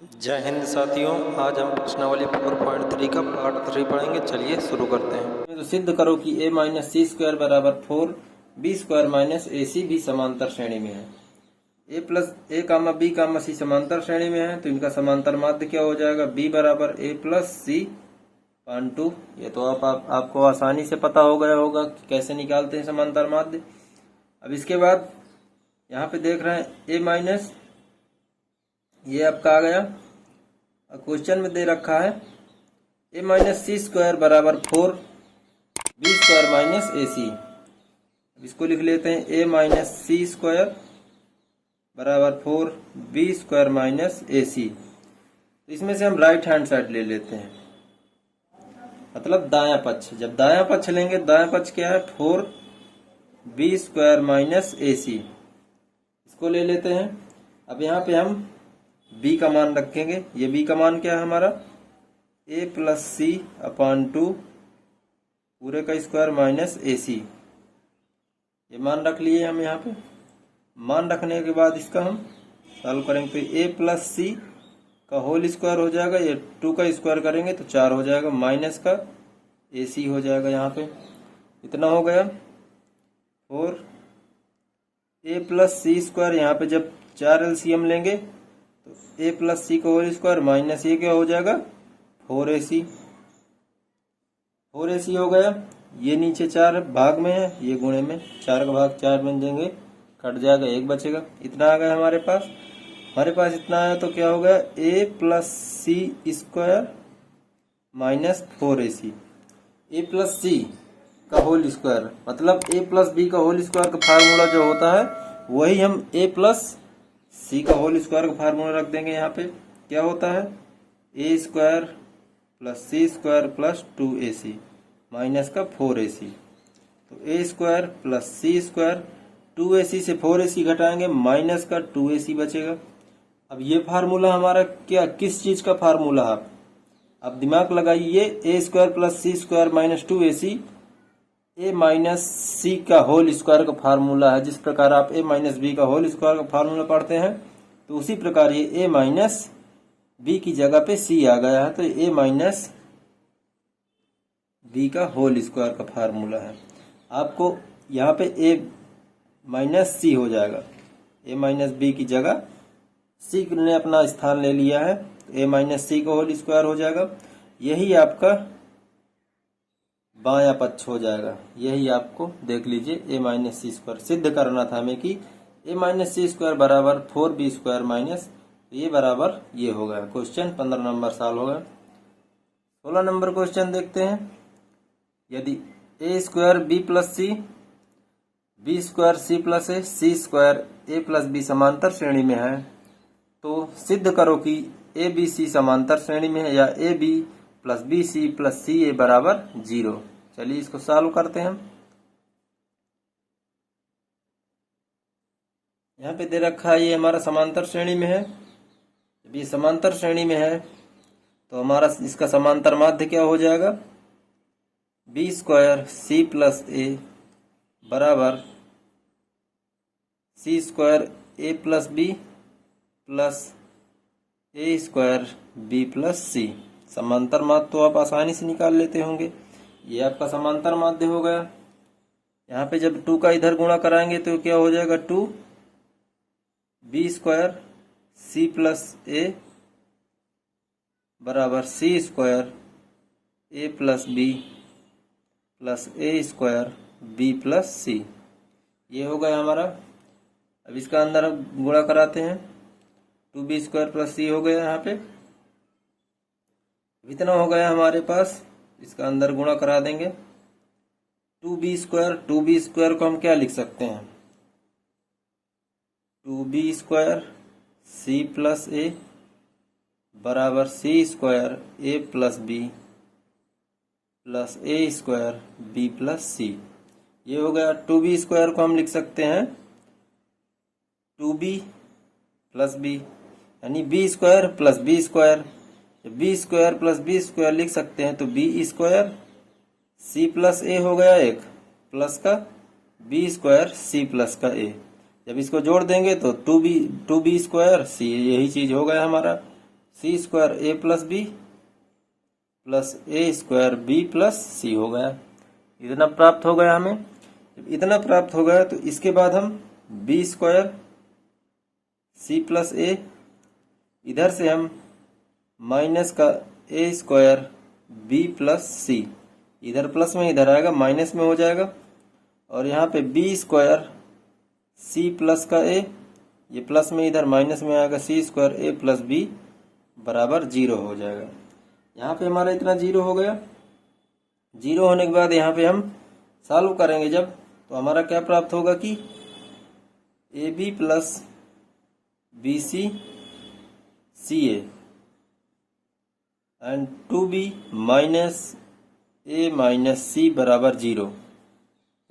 जय हिंद साथियों, आज हम प्रश्नावली 4.3 का पार्ट 3 पढ़ेंगे। चलिए शुरू करते हैं। तो सिद्ध करो कि a माइनस सी स्क्वायर बराबर 4 B square minus A C भी समांतर श्रेणी में है। a plus A comma B comma C समांतर श्रेणी में है, तो इनका समांतर माध्य क्या हो जाएगा? b बराबर a प्लस सी पान 2। ये तो आपको आसानी से पता हो गया होगा कि कैसे निकालते हैं समांतर माध्य। अब इसके बाद यहाँ पे देख रहे हैं a माइनस, ये आपका आ गया। क्वेश्चन में दे रखा है a माइनस सी स्क्वायर बराबर 4 बी स्क्वायर माइनस ए सी। अब इसको लिख लेते हैं a माइनस सी स्क्वायर बराबर 4 बी स्क्वायर माइनस ए सी। तो इसमें से हम राइट हैंड साइड ले लेते हैं, मतलब दायां पक्ष। जब दायां पक्ष लेंगे, दायां पक्ष क्या है? 4 बी स्क्वायर माइनस ए सी। इसको ले लेते हैं। अब यहाँ पे हम b का मान रखेंगे। ये b का मान क्या है हमारा? a प्लस सी अपान 2 पूरे का स्क्वायर माइनस ए सी। ये मान रख लिए हम। यहाँ पे मान रखने के बाद इसका हम सॉल्व करेंगे तो a प्लस सी का होल स्क्वायर हो जाएगा। ये 2 का स्क्वायर करेंगे तो 4 हो जाएगा, माइनस का ए सी हो जाएगा। यहाँ पे इतना हो गया 4 a प्लस सी स्क्वायर। यहाँ पे जब 4 एलसीएम लेंगे तो a प्लस सी का होल स्क्वायर माइनस ये क्या हो जाएगा? 4ac। 4ac हो गया। ये नीचे 4 भाग में है, ये गुणे में 4 का भाग 4 में देंगे, कट जाएगा, 1 बचेगा। इतना आ गया हमारे पास। इतना आया तो क्या हो गया? a plus C square minus 4ac। a plus C का होल स्क्वायर मतलब a प्लस बी का होल स्क्वायर का फार्मूला जो होता है वही हम a प्लस सी का होल स्क्वायर का फार्मूला रख देंगे। यहाँ पे क्या होता है? a square plus C square plus 2ac minus का 4ac। तो a square plus C square 2ac से 4ac घटाएंगे, माइनस का 2ac बचेगा। अब ये फार्मूला हमारा क्या, किस चीज का फार्मूला है? अब दिमाग लगाइए। a square plus C square minus 2ac a minus C का होल स्क्वायर का फार्मूला है। जिस प्रकार आप a माइनस बी का होल स्क्वायर का फार्मूला पढ़ते हैं, तो उसी प्रकार ये a माइनस बी की जगह पे c आ गया है, तो a माइनस बी का होल स्क्वायर का फार्मूला है। आपको यहाँ पे a माइनस सी हो जाएगा। a माइनस बी की जगह c ने अपना स्थान ले लिया है, तो a माइनस सी का होल स्क्वायर हो जाएगा। यही आपका बायां पक्ष हो जाएगा। यही आपको देख लीजिए, a माइनस सी स्क्वायर सिद्ध करना था हमें कि a माइनस सी स्क्वायर बराबर 4 बी स्क्वायर माइनस, ये बराबर ये हो गया। क्वेश्चन 15 नंबर सॉल्व हो गया। 16 नंबर क्वेश्चन देखते हैं। यदि a square b plus c, b square c plus a, c square a plus b समांतर श्रेणी में है, तो सिद्ध करो कि ए बी सी समांतर श्रेणी में है या A B plus B C plus C A बराबर 0। चलिए इसको सॉल्व करते हैं। यहाँ पे दे रखा है ये हमारा समांतर श्रेणी में है। जब ये समांतर श्रेणी में है तो हमारा इसका समांतर माध्य क्या हो जाएगा? बी स्क्वायर सी प्लस ए बराबर सी square a plus B plus A square b plus सी। समांतर माध्य तो आप आसानी से निकाल लेते होंगे। ये आपका समांतर माध्य हो गया। यहाँ पे जब 2 का इधर गुणा कराएंगे तो क्या हो जाएगा? 2 बी स्क्वायर सी प्लस ए बराबर सी square a plus B plus A square b plus सी। ये हो गया हमारा। अब इसका अंदर गुणा कराते हैं, 2b स्क्वायर प्लस सी हो गया। यहाँ पे इतना हो गया हमारे पास। इसका अंदर गुणा करा देंगे। 2b स्क्वायर को हम क्या लिख सकते हैं? 2b स्क्वायर सी प्लस ए बराबर सी square a plus B plus A square b plus सी। ये हो गया। 2b स्क्वायर को हम लिख सकते हैं 2b प्लस बी, यानी b square plus b square. B square plus b square लिख सकते हैं तो b square c plus a हो गया एक, प्लस का बी स्क्वायर सी प्लस का ए। जब इसको जोड़ देंगे तो 2b स्क्वायर सी, यही चीज हो गया हमारा। सी square a plus B plus A square b plus सी हो गया। इतना प्राप्त हो गया हमें। जब इतना प्राप्त हो गया तो इसके बाद हम बी स्क्वायर सी प्लस ए, इधर से हम माइनस का ए स्क्वायर बी प्लस सी, इधर प्लस में इधर आएगा माइनस में हो जाएगा, और यहाँ पे बी स्क्वायर सी प्लस का ए, ये प्लस में इधर माइनस में आएगा, सी स्क्वायर ए प्लस बी बराबर 0 हो जाएगा। यहाँ पे हमारा इतना 0 हो गया। 0 होने के बाद यहाँ पे हम सॉल्व करेंगे जब, तो हमारा क्या प्राप्त होगा कि A B plus B C C A and 2b minus A minus C बराबर 0।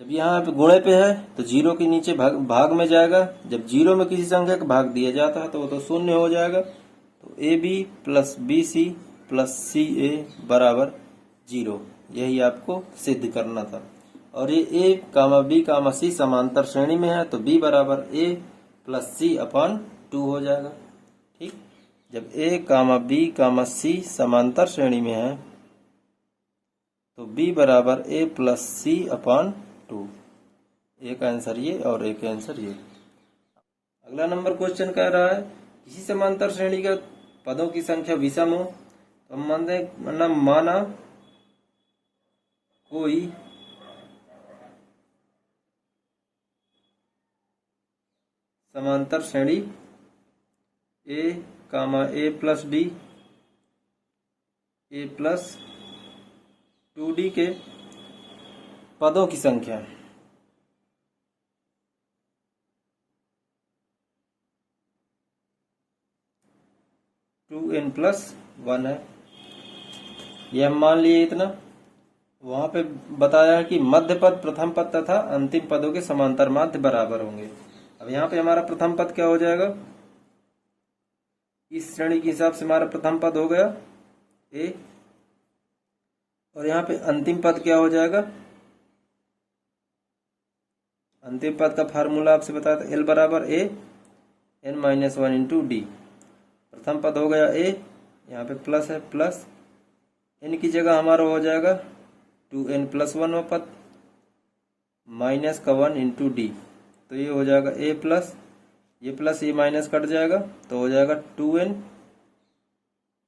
जब यहाँ पे गुणे पे है तो 0 के नीचे भाग में जाएगा। जब 0 में किसी संख्या का भाग दिया जाता है तो वो तो शून्य हो जाएगा। तो A B plus B C plus C A बराबर 0, यही आपको सिद्ध करना था। और ये ए कामा बी कामा सी समांतर श्रेणी में है तो बी बराबर ए प्लस सी अपॉन 2 हो जाएगा। ठीक, जब ए कामा बी कामा सी समांतर श्रेणी में है तो बी बराबर ए प्लस सी अपॉन 2। एक आंसर ये और एक आंसर ये। अगला नंबर क्वेश्चन कह रहा है किसी समांतर श्रेणी का पदों की संख्या विषम हो तो हम माना कोई समांतर श्रेणी A comma A plus D A plus 2d के पदों की संख्या 2n प्लस 1 है। यह हम मान लिए इतना। वहां पे बताया है कि मध्य पद प्रथम पद तथा अंतिम पदों के समांतर माध्य बराबर होंगे। अब यहाँ पे हमारा प्रथम पद क्या हो जाएगा, इस श्रेणी के हिसाब से हमारा प्रथम पद हो गया ए, और यहाँ पे अंतिम पद क्या हो जाएगा, अंतिम पद का फार्मूला आपसे बताया था एल बराबर A N minus 1 into D. प्रथम पद हो गया ए, यहाँ पे प्लस है, प्लस एन की जगह हमारा हो जाएगा 2n प्लस 1 पद माइनस का 1 इंटू डी। तो ये हो जाएगा ए प्लस ये प्लस ये माइनस कट जाएगा तो हो जाएगा 2n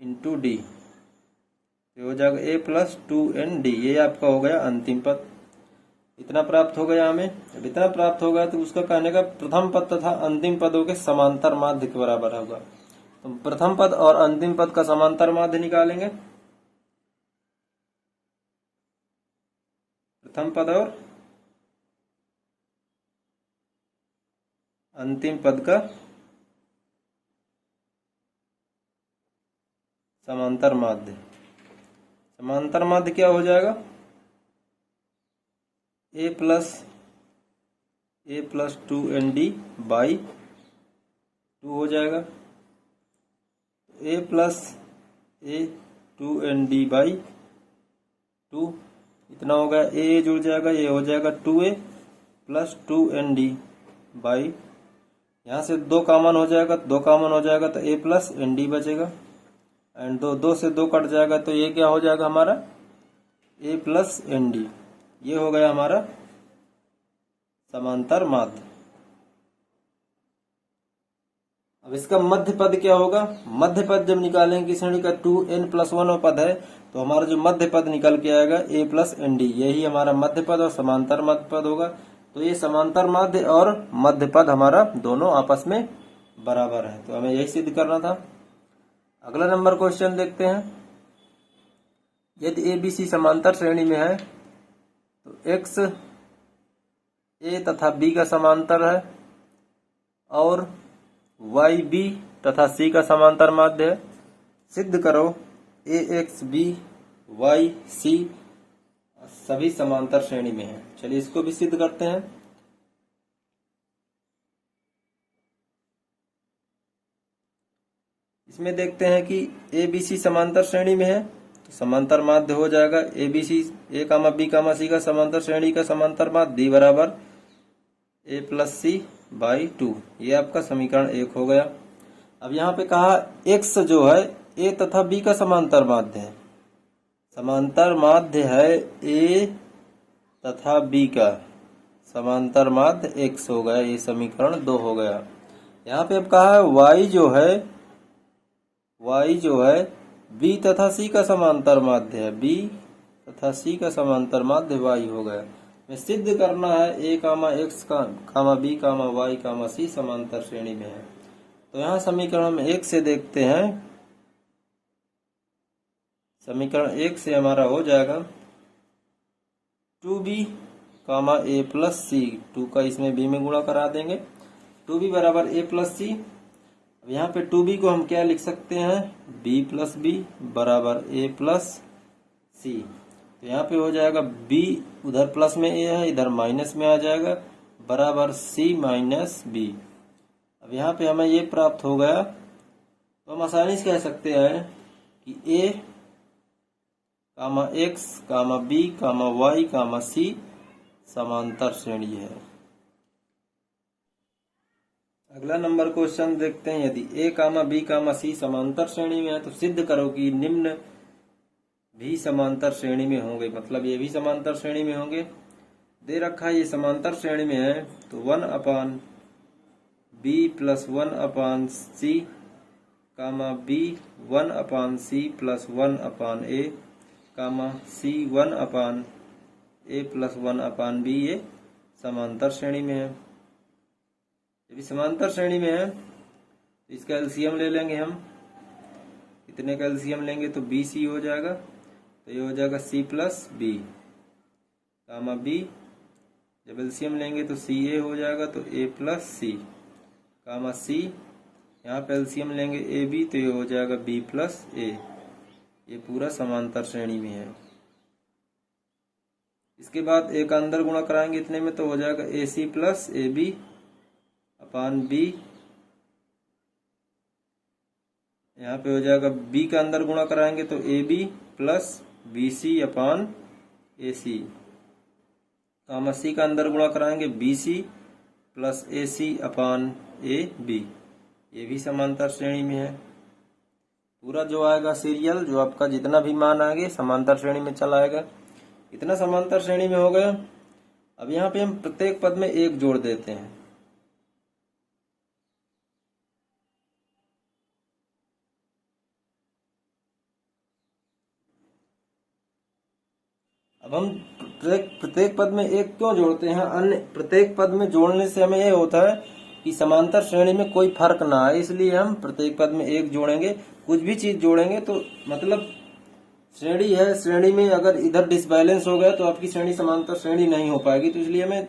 इंटू डी। ये हो जाएगा ए प्लस 2n डी। ये आपका हो गया अंतिम पद। इतना प्राप्त हो गया हमें। जब इतना प्राप्त हो गया तो उसका कहने का प्रथम पद तथा अंतिम पदों के समांतर माध्य के बराबर होगा। तो प्रथम पद और अंतिम पद का समांतर माध्य निकालेंगे। प्रथम पद और अंतिम पद का समांतर माध्य। समांतर माध्य क्या हो जाएगा, ए प्लस 2nd बाई 2 हो जाएगा। ए प्लस ए 2nd बाई 2 इतना हो गया। ए जुड़ जाएगा, ये हो जाएगा 2a प्लस 2nd बाई, यहाँ से 2 कॉमन हो जाएगा, 2 कॉमन हो जाएगा तो a प्लस nd बचेगा। एंड 2 से 2 कट जाएगा तो ये क्या हो जाएगा हमारा a प्लस nd। ये हो गया हमारा समांतर माध्य। अब इसका मध्य पद क्या होगा, मध्य पद जब निकालेंगे किसी श्रेणी का 2n प्लस 1 पद है तो हमारा जो मध्य पद निकल के आएगा a प्लस nd। यही हमारा मध्य पद और समांतर मध्य पद होगा। तो ये समांतर माध्य और मध्य पद हमारा दोनों आपस में बराबर है। तो हमें यही सिद्ध करना था। अगला नंबर क्वेश्चन देखते हैं। यदि ए बी सी समांतर श्रेणी में है तो x ए तथा बी का समांतर है और y बी तथा सी का समांतर माध्य है। सिद्ध करो ए एक्स बी वाई सी सभी समांतर श्रेणी में है। चलिए इसको भी सिद्ध करते हैं। इसमें देखते हैं कि ए बी सी समांतर श्रेणी में है तो समांतर माध्य हो जाएगा ए बी सी ए कामा बी कामा सी का समांतर श्रेणी का समांतर माध्य डी बराबर ए प्लस सी बाई 2। ये आपका समीकरण 1 हो गया। अब यहाँ पे कहा x जो है ए तथा बी का समांतर माध्य है। समांतर माध्य है ए तथा बी का समांतर माध्य x हो गया। ये समीकरण 2 हो गया। यहाँ पे अब कहा है y जो है b तथा c का समांतर माध्य है। b तथा c का समांतर माध्य y हो गया। में सिद्ध करना है a, x, b, y, c समांतर श्रेणी में है। तो यहाँ समीकरण हम 1 से देखते हैं। समीकरण 1 से हमारा हो जाएगा 2b, a प्लस c, 2 का इसमें b में गुणा करा देंगे। 2b बराबर a प्लस c। अब यहाँ पे 2b को हम क्या लिख सकते हैं, b प्लस b बराबर a प्लस c। तो यहाँ पे हो जाएगा b, उधर प्लस में a है, इधर माइनस में आ जाएगा, बराबर c माइनस b। अब यहाँ पे हमें ये प्राप्त हो गया। तो हम आसानी से कह सकते हैं कि a, x, b, y, c समांतर श्रेणी है। अगला नंबर क्वेश्चन देखते हैं। यदि a, b, c समांतर श्रेणी में है तो सिद्ध करो कि निम्न भी समांतर श्रेणी में होंगे। मतलब ये भी समांतर श्रेणी में होंगे। दे रखा है ये समांतर श्रेणी में है तो 1 अपान b plus 1 upon c, b 1 upon c plus 1 upon a, c 1 upon a plus 1 upon b, ये समांतर श्रेणी में है। यदि समांतर श्रेणी में है तो इसका एलसीएम ले लेंगे हम। कितने का एलसीएम लेंगे तो BC हो जाएगा। तो ये हो जाएगा C प्लस B, B जब एलसीएम लेंगे तो CA हो जाएगा तो A प्लस C, C यहाँ पे एलसीएम लेंगे AB तो ये हो जाएगा B प्लस A। ये पूरा समांतर श्रेणी में है। इसके बाद A का अंदर गुणा कराएंगे इतने में तो हो जाएगा AC प्लस AB अपान B। यहाँ पे हो जाएगा B का अंदर गुणा कराएंगे तो AB प्लस BC अपान AC, C का अंदर गुणा कराएंगे BC प्लस AC अपान AB। ये भी समांतर श्रेणी में है। पूरा जो आएगा सीरियल, जो आपका जितना भी मान आएगा समांतर श्रेणी में चला आएगा। इतना समांतर श्रेणी में हो गया। अब यहाँ पे हम प्रत्येक पद में 1 जोड़ देते हैं। अब हम प्रत्येक पद में 1 क्यों जोड़ते हैं, अन्य प्रत्येक पद में जोड़ने से हमें यह होता है कि समांतर श्रेणी में कोई फर्क ना आए, इसलिए हम प्रत्येक पद में 1 जोड़ेंगे। कुछ भी चीज जोड़ेंगे तो मतलब श्रेणी है, श्रेणी में अगर इधर डिसबैलेंस हो गया तो आपकी श्रेणी समांतर श्रेणी नहीं हो पाएगी। तो इसलिए हमें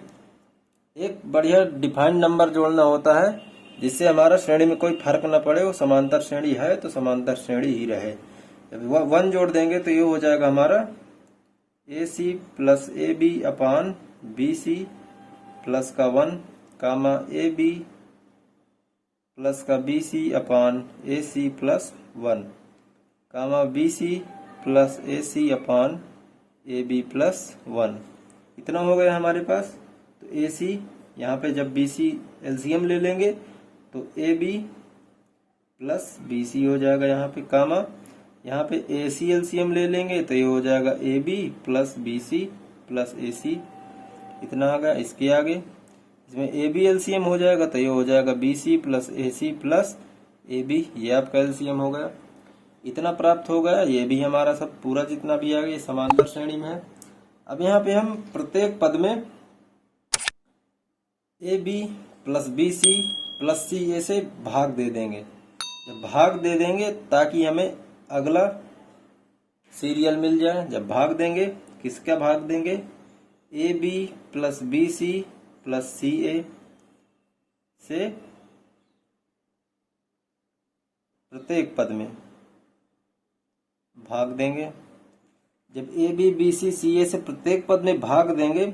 एक बढ़िया डिफाइंड नंबर जोड़ना होता है जिससे हमारा श्रेणी में कोई फर्क न पड़े। वो समांतर श्रेणी है तो समांतर श्रेणी ही रहे। जब 1 जोड़ देंगे तो ये हो जाएगा हमारा AC प्लस AB अपान BC प्लस का 1, AB प्लस का BC अपान AC plus 1, BC plus AC अपान AB प्लस 1। इतना हो गया हमारे पास। तो AC यहाँ पे जब BC एलसीएम ले लेंगे तो AB प्लस BC हो जाएगा यहाँ पे, यहाँ पे AC एलसीएम ले लेंगे तो ये हो जाएगा AB plus BC plus AC। इतना आ गया। इसके आगे इसमें AB एलसीएम हो जाएगा तो ये हो जाएगा BC plus AC plus AB। ये आपका एलसीएम हो गया। इतना प्राप्त हो गया। ये भी हमारा सब पूरा जितना भी आ गया समांतर श्रेणी में है। अब यहाँ पे हम प्रत्येक पद में AB plus BC plus CA से भाग दे देंगे। जब भाग दे देंगे ताकि हमें अगला सीरियल मिल जाए। जब भाग देंगे, किसका भाग देंगे, AB plus BC plus CA से प्रत्येक पद में भाग देंगे। जब AB BC CA से प्रत्येक पद में भाग देंगे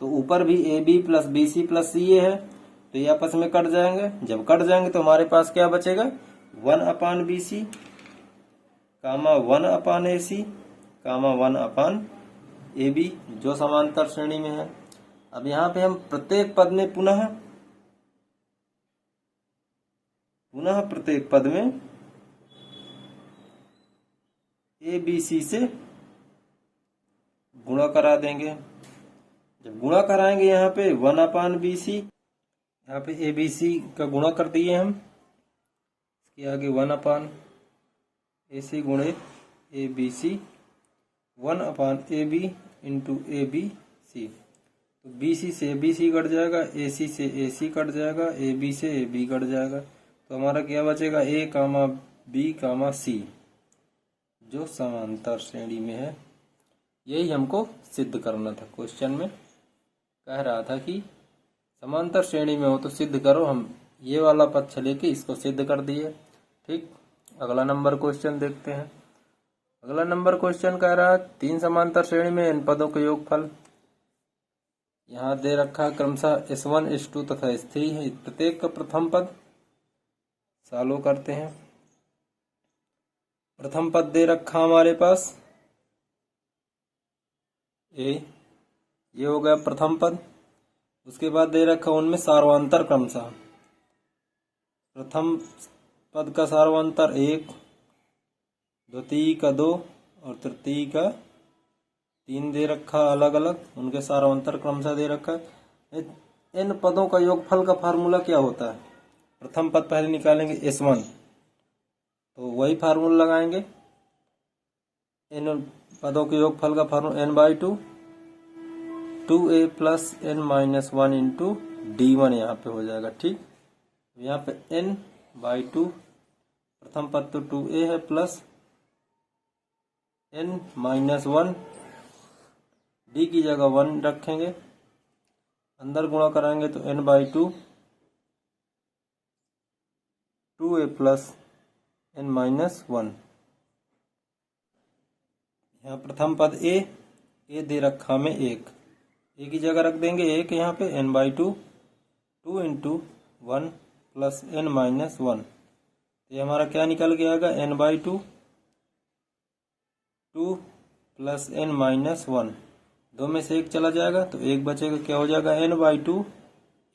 तो ऊपर भी AB plus BC plus CA है तो ये आपस में कट जाएंगे। जब कट जाएंगे तो हमारे पास क्या बचेगा, 1 अपान BC, 1 अपान AC, 1 अपान AB, जो समांतर श्रेणी में है। अब यहाँ पे हम प्रत्येक पद में पुनः प्रत्येक पद में ए बी सी से गुणा करा देंगे। जब गुणा कराएंगे यहाँ पे 1/BC, यहाँ पे ए बी सी का गुणा कर दिए हम, इसके आगे 1/AC गुणे a b c, 1/AB into a b c. तो BC से ABC कट जाएगा, AC से AC कट जाएगा, AB से AB कट जाएगा। तो हमारा क्या बचेगा, A, B, C जो समांतर श्रेणी में है। यही हमको सिद्ध करना था। क्वेश्चन में कह रहा था कि समांतर श्रेणी में हो तो सिद्ध करो। हम ये वाला पक्ष लेके इसको सिद्ध कर दिए। ठीक, अगला नंबर क्वेश्चन देखते हैं। अगला नंबर क्वेश्चन कह रहा है 3 समांतर श्रेणी में इन पदों का योगफल। यहाँ दे रखा क्रमशः S1, S2 तथा S3 है। प्रत्येक का प्रथम पद सॉल्व करते हैं। प्रथम पद दे रखा हमारे पास A, ये हो गया प्रथम पद। उसके बाद दे रखा उनमें सार्वांतर क्रमशः। प्रथम पद का सार्वांतर 1, द्वितीय का 2 और तृतीय का 3 दे रखा अलग अलग, उनके सार्वांतर क्रमशः दे रखा है। इन पदों का योगफल का फार्मूला क्या होता है? प्रथम पद पहले निकालेंगे S1, तो वही फार्मूला लगाएंगे। इन पदों के योगफल का formula n/2, 2a plus n minus 1 into D1 यहाँ पे हो जाएगा। ठीक, यहाँ पे n/2 प्रथम पद तो 2a है प्लस n माइनस 1, D की जगह 1 रखेंगे, अंदर गुणा कराएंगे तो n/2, 2a plus n minus 1। यहाँ प्रथम पद A दे रखा हमें 1, A की जगह रख देंगे 1 यहाँ पे, n/2, 2 into 1 plus n minus 1। ये हमारा क्या निकल के आएगा, n/2, 2 प्लस n माइनस 1। 2 में से 1 चला जाएगा तो 1 बचेगा, क्या हो जाएगा, n/2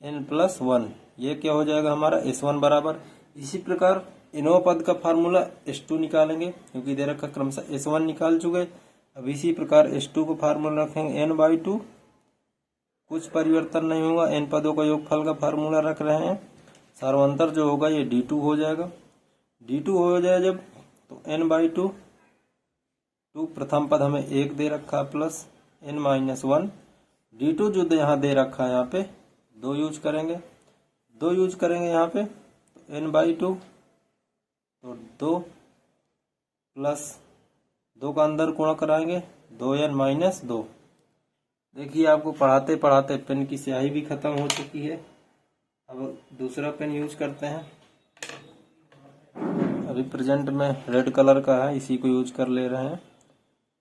n प्लस 1। ये क्या हो जाएगा हमारा S1 बराबर। इसी प्रकार इनों पद का फार्मूला S2 निकालेंगे, क्योंकि दे रखा क्रमशः S1 निकाल चुके। अब इसी प्रकार S2 को फार्मूला रखेंगे n/2, कुछ परिवर्तन नहीं होगा। n पदों का योगफल का फार्मूला रख रहे हैं। सार्वंतर जो होगा ये D2 हो जाएगा। D2 हो जाए जब, तो n/2, 2 प्रथम पद हमें 1 दे रखा प्लस n माइनस 1। D2 जो यहाँ दे रखा है यहाँ पे 2 यूज करेंगे, 2 यूज करेंगे यहाँ पे, तो n/2, तो 2 प्लस 2 का अंदर गुणा कराएंगे, 2n माइनस 2। देखिए आपको पढ़ाते पढ़ाते पेन की स्याही भी खत्म हो चुकी है। अब दूसरा पेन यूज करते हैं। अभी प्रेजेंट में रेड कलर का है, इसी को यूज कर ले रहे हैं।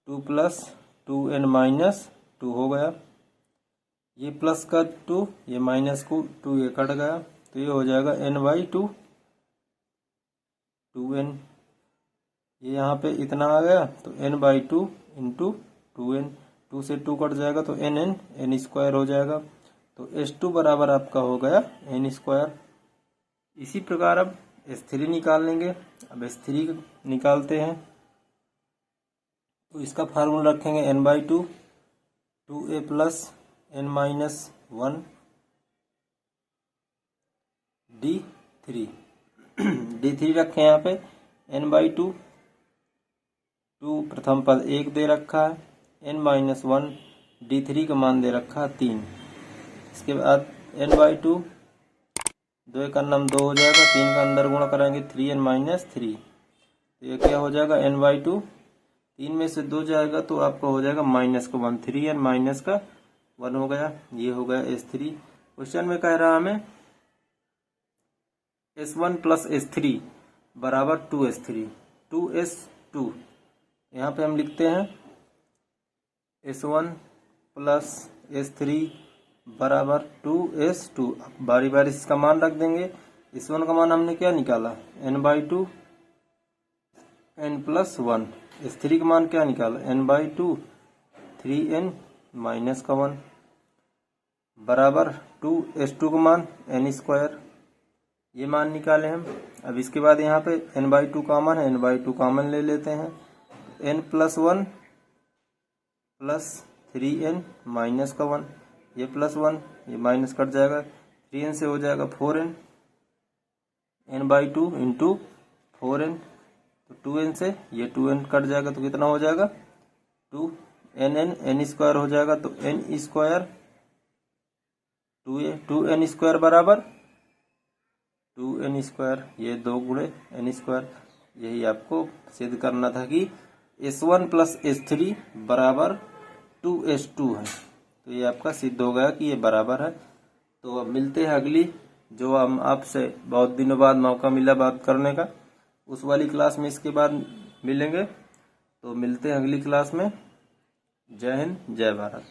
2 प्लस 2n माइनस 2 हो गया। ये प्लस का 2, ये माइनस को 2 ये कट गया, तो ये हो जाएगा n/2, 2n। ये यहाँ पे इतना आ गया तो n/2 इंटू 2n, 2 से 2 कट जाएगा तो n स्क्वायर हो जाएगा। तो S2 बराबर आपका हो गया n स्क्वायर। इसी प्रकार अब S3 निकाल लेंगे। अब S3 निकालते हैं तो इसका फार्मूला रखेंगे n/2, 2a plus n minus 1 D3। D3 रखें यहाँ पे n/2, 2 प्रथम पद 1 दे रखा है, n माइनस 1, D3 का मान दे रखा है 3। इसके बाद n/2, 2 का नम 2 हो जाएगा, 3 का अंदर गुणा कराएंगे 3n माइनस 3। तो ये क्या हो जाएगा, n/2, 3 में से 2 जाएगा तो आपका हो जाएगा माइनस का 1, 3n माइनस का 1 हो गया। ये हो गया S3। क्वेश्चन में कह रहा हमें S1 प्लस S3 बराबर 2S3, 2S2। यहाँ पे हम लिखते हैं S1 प्लस S3 बराबर 2S2। बारी बारी इसका मान रख देंगे। S1 का मान हमने क्या निकाला, n/2 n प्लस 1। S3 का मान क्या निकाला, n/2 3n माइनस का 1 बराबर 2S2 का मान n स्क्वायर। ये मान निकाले हम। अब इसके बाद यहाँ पे n/2 कॉमन है, n/2 कॉमन ले लेते हैं। n+1 प्लस 3n माइनस का 1, ये +1 ये माइनस कट जाएगा, 3n से हो जाएगा 4n, n/2 इंटू 4n, तो 2n से ये 2n कट जाएगा तो कितना हो जाएगा 2nn, n स्क्वायर हो जाएगा तो n स्क्वायर 2n स्क्वायर बराबर 2n स्क्वायर, ये 2 गुणे n स्क्वायर। यही आपको सिद्ध करना था कि S1 प्लस S3 बराबर 2S2 है, तो ये आपका सिद्ध हो गया कि ये बराबर है। तो अब मिलते हैं अगली, जो हम आपसे बहुत दिनों बाद मौका मिला बात करने का, उस वाली क्लास में इसके बाद मिलेंगे। तो मिलते हैं अगली क्लास में। जय हिंद, जय भारत।